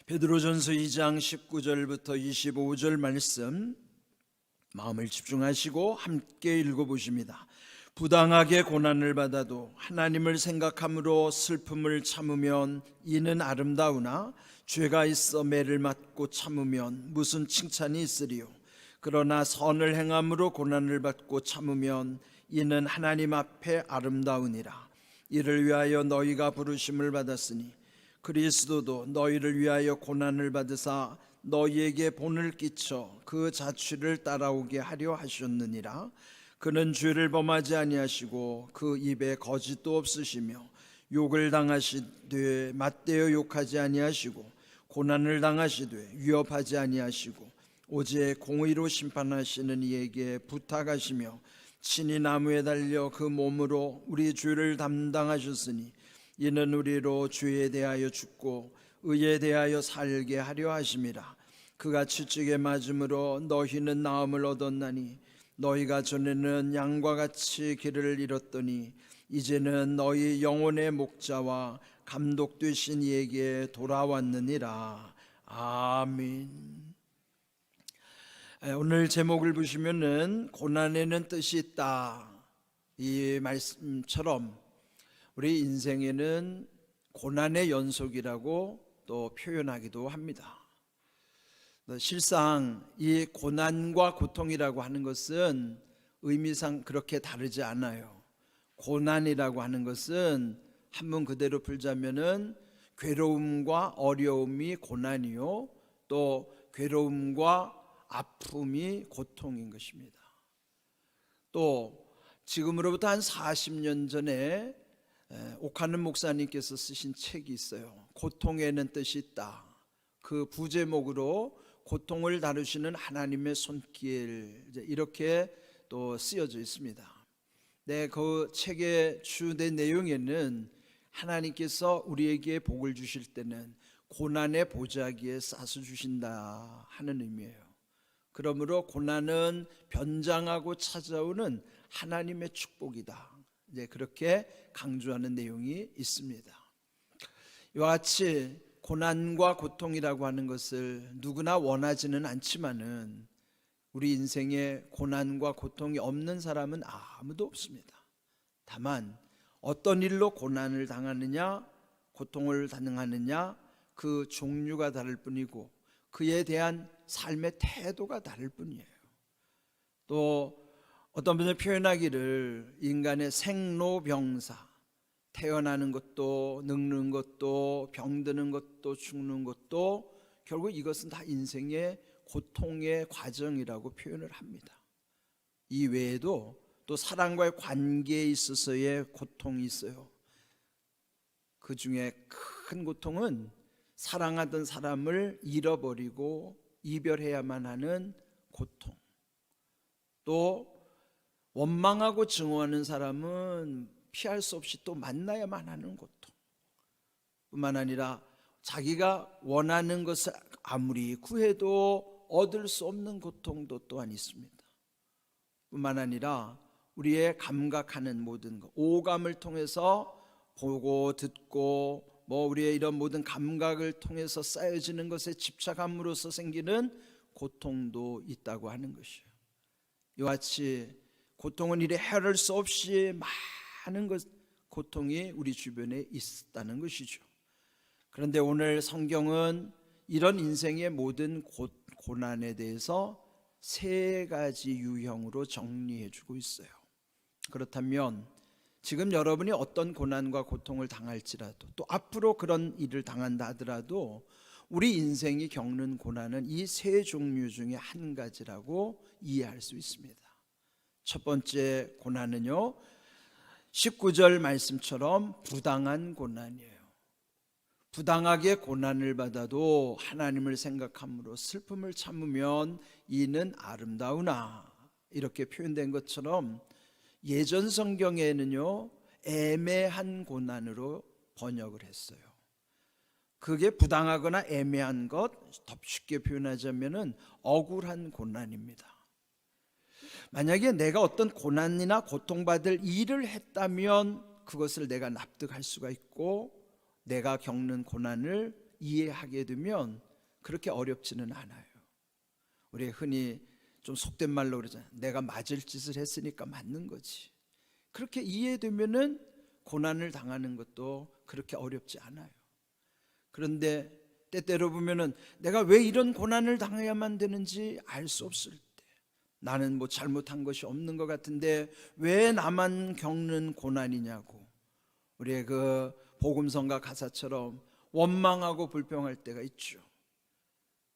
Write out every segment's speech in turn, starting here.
베드로전서 2장 19절부터 25절 말씀 마음을 집중하시고 함께 읽어보십니다. 부당하게 고난을 받아도 하나님을 생각함으로 슬픔을 참으면 이는 아름다우나 죄가 있어 매를 맞고 참으면 무슨 칭찬이 있으리요. 그러나 선을 행함으로 고난을 받고 참으면 이는 하나님 앞에 아름다우니라. 이를 위하여 너희가 부르심을 받았으니 그리스도도 너희를 위하여 고난을 받으사 너희에게 본을 끼쳐 그 자취를 따라오게 하려 하셨느니라. 그는 죄를 범하지 아니하시고 그 입에 거짓도 없으시며 욕을 당하시되 맞대어 욕하지 아니하시고 고난을 당하시되 위협하지 아니하시고 오직 공의로 심판하시는 이에게 부탁하시며 친히 나무에 달려 그 몸으로 우리 죄를 담당하셨으니 이는 우리로 죄에 대하여 죽고 의에 대하여 살게 하려 하심이라. 그가 채찍에 맞음으로 너희는 나음을 얻었나니 너희가 전에는 양과 같이 길을 잃었더니 이제는 너희 영혼의 목자와 감독 되신 이에게 돌아왔느니라. 아멘. 오늘 제목을 보시면은 고난에는 뜻이 있다, 이 말씀처럼 우리 인생에는 고난의 연속이라고 또 표현하기도 합니다. 실상 이 고난과 고통이라고 하는 것은 의미상 그렇게 다르지 않아요. 고난이라고 하는 것은 한문 그대로 풀자면은 괴로움과 어려움이 고난이요, 또 괴로움과 아픔이 고통인 것입니다. 또 지금으로부터 한 40년 전에 옥하는 목사님께서 쓰신 책이 있어요. 고통에는 뜻이 있다. 그 부제목으로 고통을 다루시는 하나님의 손길, 이렇게 또 쓰여져 있습니다. 네, 그 책의 주된 내용에는 하나님께서 우리에게 복을 주실 때는 고난의 보자기에 싸서 주신다 하는 의미예요. 그러므로 고난은 변장하고 찾아오는 하나님의 축복이다, 그렇게 강조하는 내용이 있습니다. 이와 같이 고난과 고통이라고 하는 것을 누구나 원하지는 않지만은 우리 인생에 고난과 고통이 없는 사람은 아무도 없습니다. 다만 어떤 일로 고난을 당하느냐, 고통을 당하느냐, 그 종류가 다를 뿐이고 그에 대한 삶의 태도가 다를 뿐이에요. 또 어떤 분이 표현하기를 인간의 생로병사, 태어나는 것도 늙는 것도 병드는 것도 죽는 것도 결국 이것은 다 인생의 고통의 과정이라고 표현을 합니다. 이 외에도 또 사람과의 관계에 있어서의 고통이 있어요. 그 중에 큰 고통은 사랑하던 사람을 잃어버리고 이별해야만 하는 고통, 또 원망하고 증오하는 사람은 피할 수 없이 또 만나야만 하는 고통, 뿐만 아니라 자기가 원하는 것을 아무리 구해도 얻을 수 없는 고통도 또한 있습니다. 뿐만 아니라 우리의 감각하는 모든 것, 오감을 통해서 보고 듣고 우리의 이런 모든 감각을 통해서 쌓여지는 것에 집착함으로써 생기는 고통도 있다고 하는 것이에요. 이와 같이 고통은 이래 헤아릴 수 없이 많은 고통이 우리 주변에 있다는 것이죠. 그런데 오늘 성경은 이런 인생의 모든 고난에 대해서 세 가지 유형으로 정리해 주고 있어요. 그렇다면 지금 여러분이 어떤 고난과 고통을 당할지라도, 또 앞으로 그런 일을 당한다 하더라도 우리 인생이 겪는 고난은 이 세 종류 중에 한 가지라고 이해할 수 있습니다. 첫 번째 고난은요, 19절 말씀처럼 부당한 고난이에요. 부당하게 고난을 받아도 하나님을 생각함으로 슬픔을 참으면 이는 아름다우나, 이렇게 표현된 것처럼 예전 성경에는요, 애매한 고난으로 번역을 했어요. 그게 부당하거나 애매한 것, 더 쉽게 표현하자면은 억울한 고난입니다. 만약에 내가 어떤 고난이나 고통받을 일을 했다면 그것을 내가 납득할 수가 있고 내가 겪는 고난을 이해하게 되면 그렇게 어렵지는 않아요. 우리 흔히 좀 속된 말로 그러잖아요. 내가 맞을 짓을 했으니까 맞는 거지. 그렇게 이해되면은 고난을 당하는 것도 그렇게 어렵지 않아요. 그런데 때때로 보면은 내가 왜 이런 고난을 당해야만 되는지 알 수 없을 때, 나는 뭐 잘못한 것이 없는 것 같은데 왜 나만 겪는 고난이냐고, 우리의 그 복음성가 가사처럼 원망하고 불평할 때가 있죠.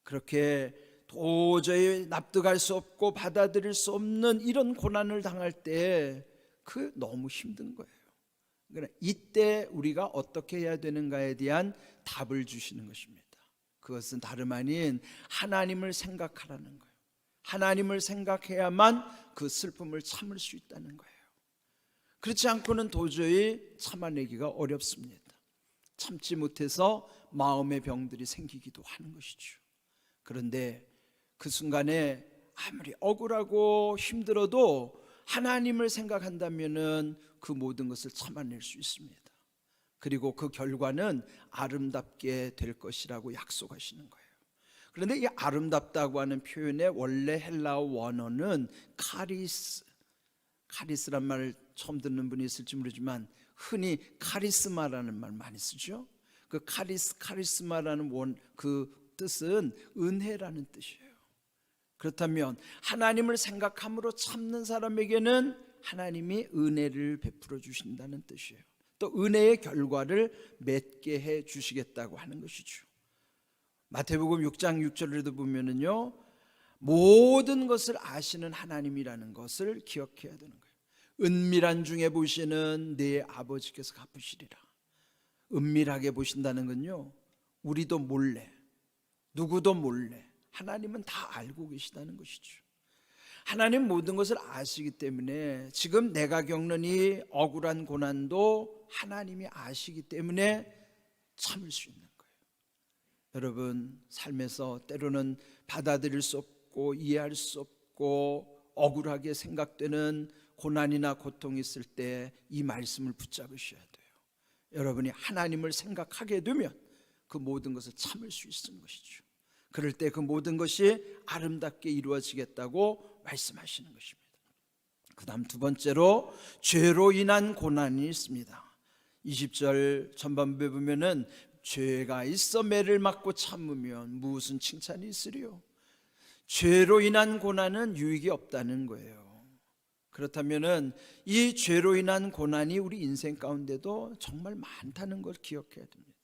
그렇게 도저히 납득할 수 없고 받아들일 수 없는 이런 고난을 당할 때 그 너무 힘든 거예요. 그러니까 이때 우리가 어떻게 해야 되는가에 대한 답을 주시는 것입니다. 그것은 다름 아닌 하나님을 생각하라는 거예요. 하나님을 생각해야만 그 슬픔을 참을 수 있다는 거예요. 그렇지 않고는 도저히 참아내기가 어렵습니다. 참지 못해서 마음의 병들이 생기기도 하는 것이죠. 그런데 그 순간에 아무리 억울하고 힘들어도 하나님을 생각한다면은 그 모든 것을 참아낼 수 있습니다. 그리고 그 결과는 아름답게 될 것이라고 약속하시는 거예요. 그런데 이 아름답다고 하는 표현의 원래 헬라어 원어는 카리스란 말을 처음 듣는 분이 있을지 모르지만 흔히 카리스마라는 말 많이 쓰죠. 그 카리스마라는 그 뜻은 은혜라는 뜻이에요. 그렇다면 하나님을 생각함으로 참는 사람에게는 하나님이 은혜를 베풀어 주신다는 뜻이에요. 또 은혜의 결과를 맺게 해 주시겠다고 하는 것이죠. 마태복음 6장 6절에도 보면은요, 모든 것을 아시는 하나님이라는 것을 기억해야 되는 거예요. 은밀한 중에 보시는 내 아버지께서 갚으시리라. 은밀하게 보신다는 건요, 우리도 몰래, 누구도 몰래, 하나님은 다 알고 계시다는 것이죠. 하나님 모든 것을 아시기 때문에 지금 내가 겪는 이 억울한 고난도 하나님이 아시기 때문에 참을 수 있는 거예요. 여러분, 삶에서 때로는 받아들일 수 없고 이해할 수 없고 억울하게 생각되는 고난이나 고통이 있을 때 이 말씀을 붙잡으셔야 돼요. 여러분이 하나님을 생각하게 되면 그 모든 것을 참을 수 있는 것이죠. 그럴 때 그 모든 것이 아름답게 이루어지겠다고 말씀하시는 것입니다. 그 다음 두 번째로 죄로 인한 고난이 있습니다. 20절 전반부에 보면은 죄가 있어 매를 맞고 참으면 무슨 칭찬이 있으리요. 죄로 인한 고난은 유익이 없다는 거예요. 그렇다면은 이 죄로 인한 고난이 우리 인생 가운데도 정말 많다는 걸 기억해야 됩니다.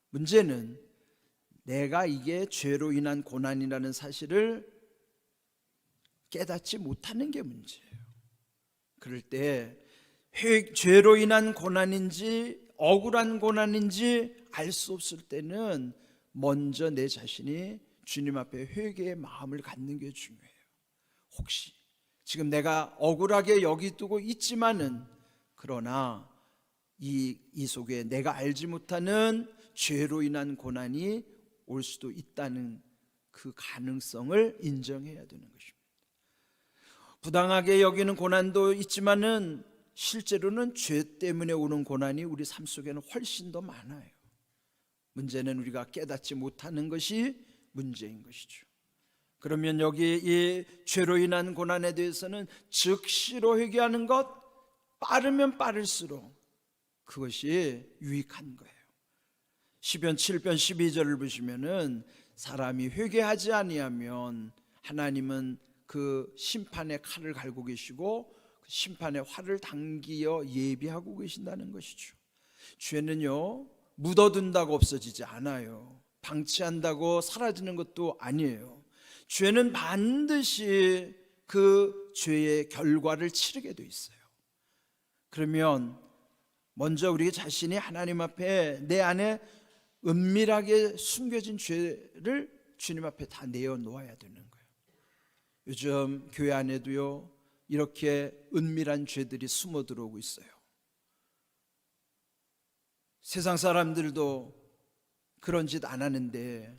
문제는 내가 이게 죄로 인한 고난이라는 사실을 깨닫지 못하는 게 문제예요. 그럴 때 죄로 인한 고난인지 억울한 고난인지 알 수 없을 때는 먼저 내 자신이 주님 앞에 회개의 마음을 갖는 게 중요해요. 혹시 지금 내가 억울하게 여기두고 있지만은 그러나 이 속에 내가 알지 못하는 죄로 인한 고난이 올 수도 있다는 그 가능성을 인정해야 되는 것입니다. 부당하게 여기는 고난도 있지만은 실제로는 죄 때문에 오는 고난이 우리 삶 속에는 훨씬 더 많아요. 문제는 우리가 깨닫지 못하는 것이 문제인 것이죠. 그러면 여기 이 죄로 인한 고난에 대해서는 즉시로 회개하는 것, 빠르면 빠를수록 그것이 유익한 거예요. 시편 7편 12절을 보시면은 사람이 회개하지 아니하면 하나님은 그 심판의 칼을 갈고 계시고 그 심판의 활을 당기어 예비하고 계신다는 것이죠. 죄는요, 묻어둔다고 없어지지 않아요. 방치한다고 사라지는 것도 아니에요. 죄는 반드시 그 죄의 결과를 치르게 돼 있어요. 그러면 먼저 우리 자신이 하나님 앞에 내 안에 은밀하게 숨겨진 죄를 주님 앞에 다 내어놓아야 되는 거예요. 요즘 교회 안에도요, 이렇게 은밀한 죄들이 숨어 들어오고 있어요. 세상 사람들도 그런 짓 안 하는데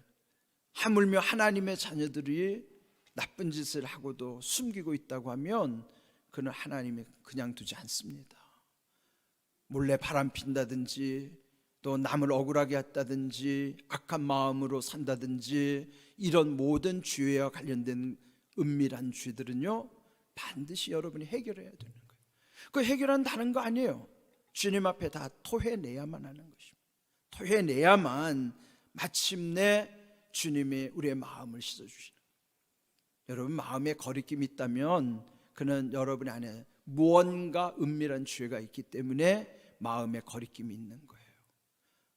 하물며 하나님의 자녀들이 나쁜 짓을 하고도 숨기고 있다고 하면 그는 하나님이 그냥 두지 않습니다. 몰래 바람 핀다든지 또 남을 억울하게 했다든지 악한 마음으로 산다든지 이런 모든 죄와 관련된 은밀한 죄들은요, 반드시 여러분이 해결해야 되는 거예요. 그 해결한다는 거 아니에요. 주님 앞에 다 토해내야만 하는 것입니다. 토해내야만 마침내 주님이 우리의 마음을 씻어주시는 거예요. 여러분, 마음에 거리낌이 있다면 그는 여러분 안에 무언가 은밀한 죄가 있기 때문에 마음에 거리낌이 있는 거예요.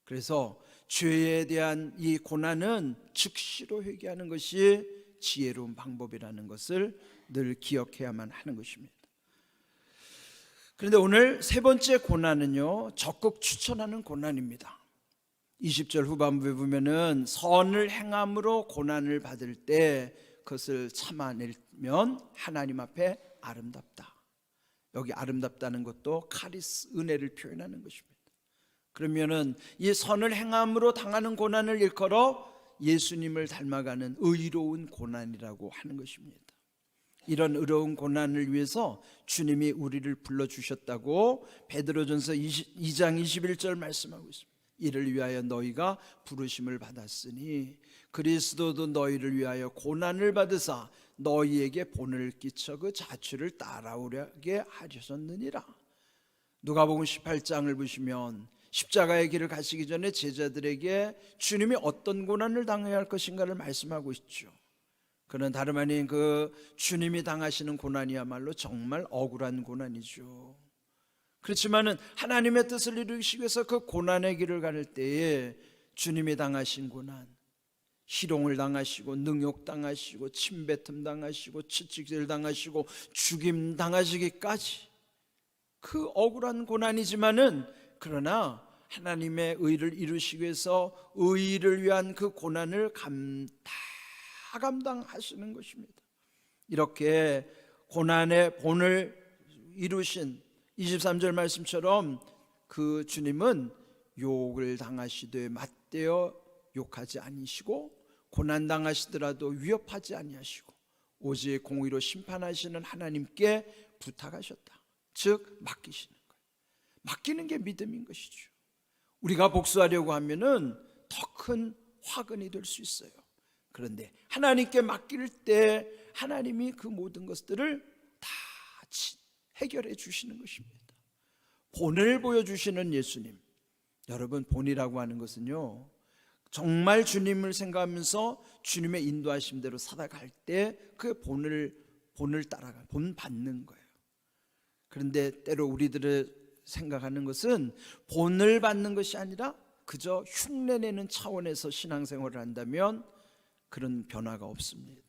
그래서 죄에 대한 이 고난은 즉시로 회개하는 것이 지혜로운 방법이라는 것을 늘 기억해야만 하는 것입니다. 그런데 오늘 세 번째 고난은요, 적극 추천하는 고난입니다. 20절 후반부에 보면은 선을 행함으로 고난을 받을 때 그것을 참아내면 하나님 앞에 아름답다. 여기 아름답다는 것도 카리스, 은혜를 표현하는 것입니다. 그러면은 이 선을 행함으로 당하는 고난을 일컬어 예수님을 닮아가는 의로운 고난이라고 하는 것입니다. 이런 의로운 고난을 위해서 주님이 우리를 불러주셨다고 베드로전서 2장 21절 말씀하고 있습니다. 이를 위하여 너희가 부르심을 받았으니 그리스도도 너희를 위하여 고난을 받으사 너희에게 본을 끼쳐 그 자취를 따라오게 하셨느니라. 누가복음 18장을 보시면 십자가의 길을 가시기 전에 제자들에게 주님이 어떤 고난을 당해야 할 것인가를 말씀하고 있죠. 그는 다름 아닌 그 주님이 당하시는 고난이야말로 정말 억울한 고난이죠. 그렇지만은 하나님의 뜻을 이루시기 위해서 그 고난의 길을 갈 때에 주님이 당하신 고난, 희롱을 당하시고 능욕 당하시고 침뱉음 당하시고 채찍질 당하시고 죽임 당하시기까지 그 억울한 고난이지만은 그러나 하나님의 의를 이루시기 위해서 의를 위한 그 고난을 다 감당하시는 것입니다. 이렇게 고난의 본을 이루신 23절 말씀처럼 그 주님은 욕을 당하시되 맞대어 욕하지 아니시고 고난 당하시더라도 위협하지 아니하시고 오직 공의로 심판하시는 하나님께 부탁하셨다. 즉 맡기시는 거예요. 맡기는 게 믿음인 것이죠. 우리가 복수하려고 하면은 더 큰 화근이 될 수 있어요. 그런데 하나님께 맡길 때 하나님이 그 모든 것들을 다 해결해 주시는 것입니다. 본을 보여주시는 예수님. 여러분, 본이라고 하는 것은요, 정말 주님을 생각하면서 주님의 인도하심대로 살아갈 때 그 본을 따라가 본 받는 거예요. 그런데 때로 우리들의 생각하는 것은 본을 받는 것이 아니라 그저 흉내내는 차원에서 신앙생활을 한다면 그런 변화가 없습니다.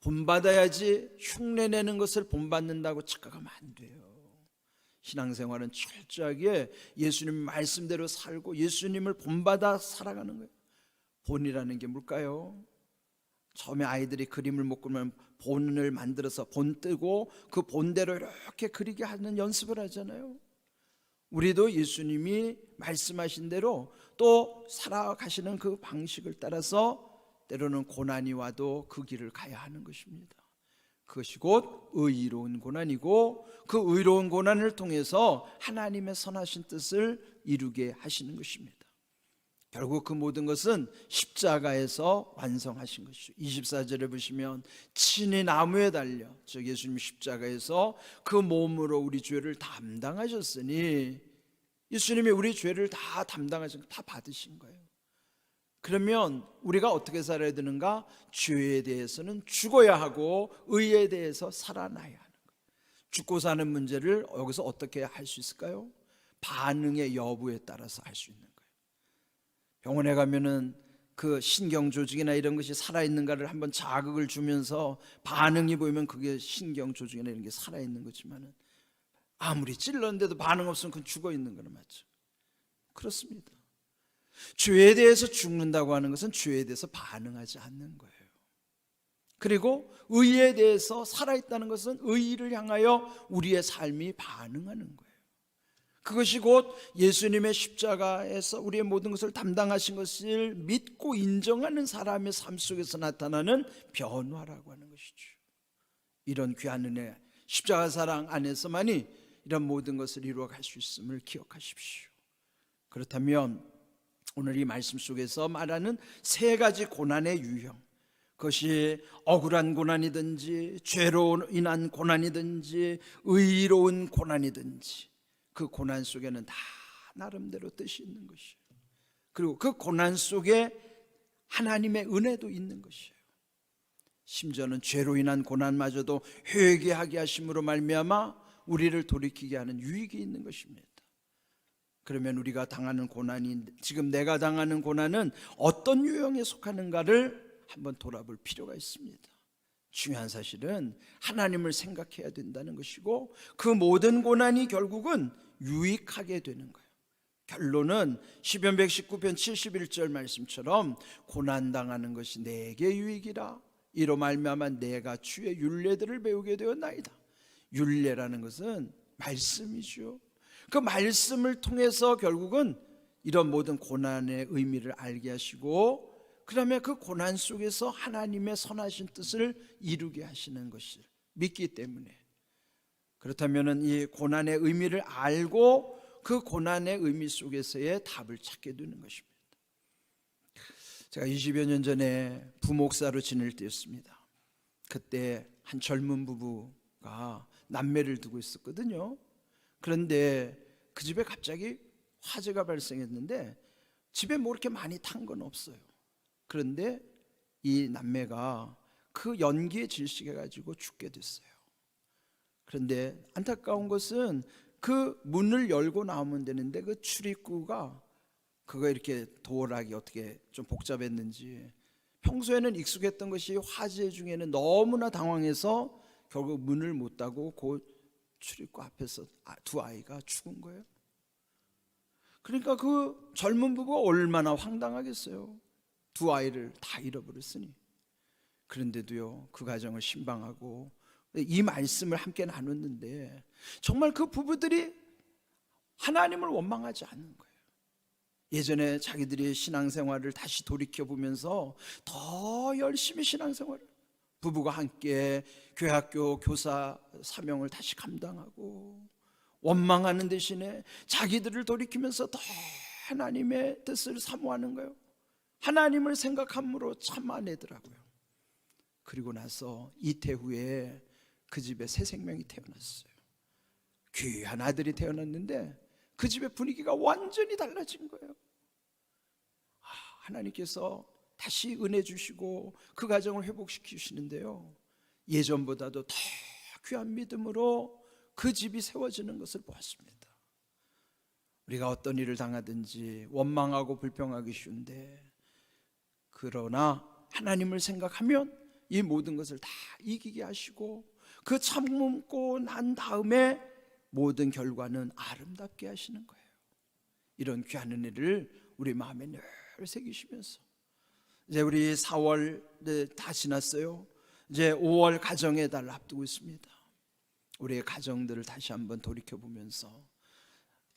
본받아야지 흉내내는 것을 본받는다고 착각하면 안 돼요. 신앙생활은 철저하게 예수님 말씀대로 살고 예수님을 본받아 살아가는 거예요. 본이라는 게 뭘까요? 처음에 아이들이 그림을 못 그리면 본을 만들어서 본 뜨고 그 본대로 이렇게 그리게 하는 연습을 하잖아요. 우리도 예수님이 말씀하신 대로 또 살아가시는 그 방식을 따라서 때로는 고난이 와도 그 길을 가야 하는 것입니다. 그것이 곧 의로운 고난이고 그 의로운 고난을 통해서 하나님의 선하신 뜻을 이루게 하시는 것입니다. 결국 그 모든 것은 십자가에서 완성하신 것이죠. 24절에 보시면 친히 나무에 달려, 즉 예수님이 십자가에서 그 몸으로 우리 죄를 담당하셨으니 예수님이 우리 죄를 다 담당하신, 다 받으신 거예요. 그러면 우리가 어떻게 살아야 되는가? 죄에 대해서는 죽어야 하고 의에 대해서 살아나야 하는 거예요. 죽고 사는 문제를 여기서 어떻게 할 수 있을까요? 반응의 여부에 따라서 할 수 있는 거예요. 병원에 가면은 그 신경 조직이나 이런 것이 살아있는가를 한번 자극을 주면서 반응이 보이면 그게 신경 조직이나 이런 게 살아있는 거지만은 아무리 찔렀는데도 반응 없으면 그건 죽어 있는 거는 맞죠. 그렇습니다. 죄에 대해서 죽는다고 하는 것은 죄에 대해서 반응하지 않는 거예요. 그리고 의에 대해서 살아있다는 것은 의를 향하여 우리의 삶이 반응하는 거예요. 그것이 곧 예수님의 십자가에서 우리의 모든 것을 담당하신 것을 믿고 인정하는 사람의 삶 속에서 나타나는 변화라고 하는 것이죠. 이런 귀한 은혜, 십자가 사랑 안에서만이 이런 모든 것을 이루어갈 수 있음을 기억하십시오. 그렇다면 오늘 이 말씀 속에서 말하는 세 가지 고난의 유형, 그것이 억울한 고난이든지 죄로 인한 고난이든지 의로운 고난이든지 그 고난 속에는 다 나름대로 뜻이 있는 것이에요. 그리고 그 고난 속에 하나님의 은혜도 있는 것이에요. 심지어는 죄로 인한 고난마저도 회개하게 하심으로 말미암아 우리를 돌이키게 하는 유익이 있는 것입니다. 그러면 우리가 당하는 고난이, 지금 내가 당하는 고난은 어떤 유형에 속하는가를 한번 돌아볼 필요가 있습니다. 중요한 사실은 하나님을 생각해야 된다는 것이고, 그 모든 고난이 결국은 유익하게 되는 거예요. 결론은 시편 119편 71절 말씀처럼 고난당하는 것이 내게 유익이라, 이로 말미암아 내가 주의 율례들을 배우게 되었나이다. 율례라는 것은 말씀이죠. 그 말씀을 통해서 결국은 이런 모든 고난의 의미를 알게 하시고, 그 다음에 그 고난 속에서 하나님의 선하신 뜻을 이루게 하시는 것을 믿기 때문에, 그렇다면 이 고난의 의미를 알고 그 고난의 의미 속에서의 답을 찾게 되는 것입니다. 제가 20여 년 전에 부목사로 지낼 때였습니다. 그때 한 젊은 부부가 남매를 두고 있었거든요. 그런데 그 집에 갑자기 화재가 발생했는데 집에 뭐 이렇게 많이 탄 건 없어요. 그런데 이 남매가 그 연기에 질식해 가지고 죽게 됐어요. 그런데 안타까운 것은 그 문을 열고 나오면 되는데 그 출입구가 그거 이렇게 도어락이 어떻게 좀 복잡했는지 평소에는 익숙했던 것이 화재 중에는 너무나 당황해서 결국 문을 못 닫고 그 출입구 앞에서 두 아이가 죽은 거예요. 그러니까 그 젊은 부부가 얼마나 황당하겠어요. 두 아이를 다 잃어버렸으니. 그런데도요, 그 가정을 신방하고 이 말씀을 함께 나눴는데 정말 그 부부들이 하나님을 원망하지 않는 거예요. 예전에 자기들이 신앙생활을 다시 돌이켜보면서 더 열심히 신앙생활을, 부부가 함께 교회학교 교사 사명을 다시 감당하고 원망하는 대신에 자기들을 돌이키면서 더 하나님의 뜻을 사모하는 거예요. 하나님을 생각함으로 참아내더라고요. 그리고 나서 이태 후에 그 집에 새 생명이 태어났어요. 귀한 아들이 태어났는데 그 집의 분위기가 완전히 달라진 거예요. 하나님께서 다시 은혜 주시고 그 가정을 회복시키시는데요, 예전보다도 더 귀한 믿음으로 그 집이 세워지는 것을 보았습니다. 우리가 어떤 일을 당하든지 원망하고 불평하기 쉬운데, 그러나 하나님을 생각하면 이 모든 것을 다 이기게 하시고 그 참고 난 다음에 모든 결과는 아름답게 하시는 거예요. 이런 귀한 은혜를 우리 마음에 늘 새기시면서, 이제 우리 4월 다 지났어요. 이제 5월 가정의 달 앞두고 있습니다. 우리의 가정들을 다시 한번 돌이켜보면서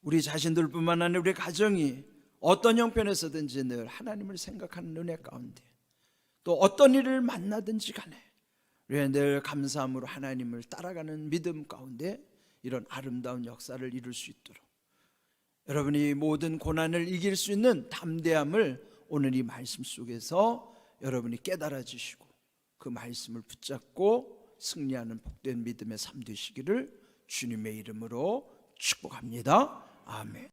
우리 자신들뿐만 아니라 우리 가정이 어떤 형편에서든지 늘 하나님을 생각하는 은혜 가운데, 또 어떤 일을 만나든지 간에 우리가 늘 감사함으로 하나님을 따라가는 믿음 가운데 이런 아름다운 역사를 이룰 수 있도록, 여러분이 모든 고난을 이길 수 있는 담대함을 오늘 이 말씀 속에서 여러분이 깨달아지시고 그 말씀을 붙잡고 승리하는 복된 믿음의 삶 되시기를 주님의 이름으로 축복합니다. 아멘.